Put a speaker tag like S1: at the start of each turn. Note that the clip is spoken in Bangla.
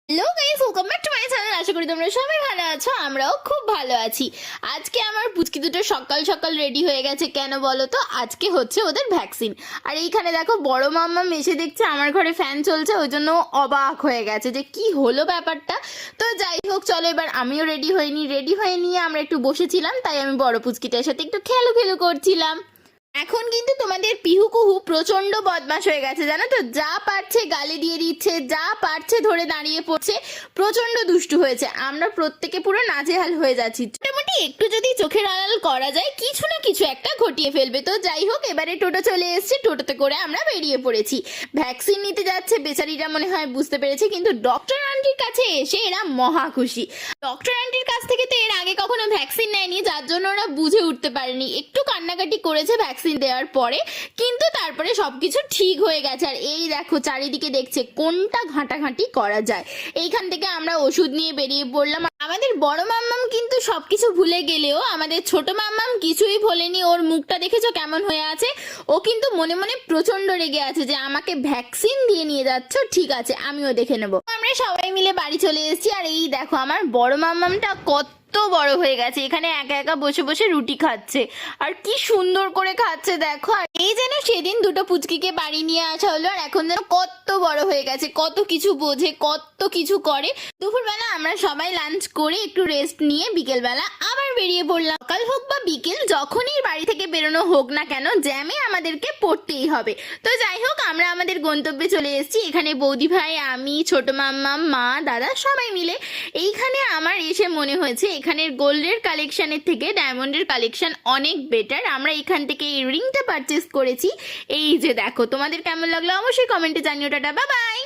S1: Hello guys, welcome back to my channel. আশা করি তোমরা সবাই ভালো আছো, আমরাও খুব ভালো আছি। আজকে আমার পুচকি দুটো সকাল সকাল রেডি হয়ে গেছে। কেন বলো তো? আজকে হচ্ছে ওদের ভ্যাকসিন। আর এইখানে দেখো বড় মাম্মাম এসে দেখছে আমার ঘরে ফ্যান চলছে, ওই জন্য অবাক হয়ে গেছে যে কি হলো ব্যাপারটা। তো যাই হোক, চলো এবার আমিও রেডি হইনি। রেডি হয়ে নিয়ে আমরা একটু বসেছিলাম, তাই আমি বড় পুচকিটার সাথে একটু খেলু খেলু করছিলাম। এখন কিন্তু তোমাদের পিহু কুহু প্রচন্ড বদমাশ হয়ে গেছে, জানো তো? যা পারছে গালি দিয়ে দিচ্ছে, যা পারছে ধরে দাঁড়িয়ে পড়ছে, প্রচন্ড দুষ্টু হয়েছে। আমরা প্রত্যেকে পুরো নাজেহাল হয়ে যাচ্ছি। মোটামুটি একটু যদি চোখের আড়াল করা যায়, কিছু না কিছু একটা ঘটিয়ে ফেলবে। তো যাই হোক, এবারে টোটো চলে এসেছে, টোটোতে করে আমরা বেরিয়ে পড়েছি। ভ্যাকসিন নিতে যাচ্ছে বেচারিরা, মনে হয় বুঝতে পেরেছে, কিন্তু ডক্টর আন্টির কাছে এসে এরা মহা খুশি। ডক্টর আন্টির কাছ থেকে তো এর আগে কখনো ভ্যাকসিন নেয়নি, যার জন্য ওরা বুঝে উঠতে পারেনি। একটু কান্নাকাটি করেছে ভ্যাকসিন দেওয়ার পরে, কিন্তু তারপরে সবকিছু ঠিক হয়ে গেছে। আর এই দেখো চারিদিকে দেখছে কোনটা ঘাঁটাঘাঁটি করা যায়। এইখান থেকে আমরা ওষুধ নিয়ে বেরিয়ে পড়লাম। আমাদের বড় মাম্মাম কিন্তু সবকিছু ভুলে গেলেও আমাদের ছোট মাম্মাম কিছুই ভোলেনি। ওর মুখটা দেখেছো কেমন হয়ে আছে? ও কিন্তু মনে মনে প্রচন্ড রেগে আছে যে আমাকে ভ্যাকসিন দিয়ে নিয়ে যাচ্ছ, ঠিক আছে আমিও দেখে নেবো। আমরা সবাই মিলে বাড়ি চলে এসেছি। আর এই দেখো আমার বড় মাম্মামটা কত বড় হয়ে গেছে, এখানে একা একা বসে বসে রুটি খাচ্ছে। আর কি সুন্দর করে খাচ্ছে দেখো। আর এই যেন সেদিন দুটো পুচকিকে বাড়ি নিয়ে আসা হলো, আর এখন যেন কত বড় হয়ে গেছে, কত কিছু বোঝে, কত কিছু করে। দুপুরবেলা আমরা সবাই লাঞ্চ করে একটু রেস্ট নিয়ে বিকেলবেলা আবার বেরিয়ে পড়লাম। সকাল হোক বা বিকেল, যখনই বাড়ি থেকে বেরোনো হোক না কেন, জ্যামে আমাদেরকে পড়তেই হবে। তো যাই হোক, আমরা আমাদের গন্তব্যে চলে এসেছি। এখানে বৌদি ভাই, আমি, ছোট মাম্মা, মা, দাদা সবাই মিলে। এইখানে আমার এসে মনে হয়েছে এখানের গোল্ডের কালেকশনের থেকে ডায়মন্ডের কালেকশন অনেক বেটার। আমরা এখান থেকে এই রিংটা পারচেস করেছি। এই যে দেখো, তোমাদের কেমন লাগলো অবশ্যই কমেন্টে জানিও। Tata, bye bye.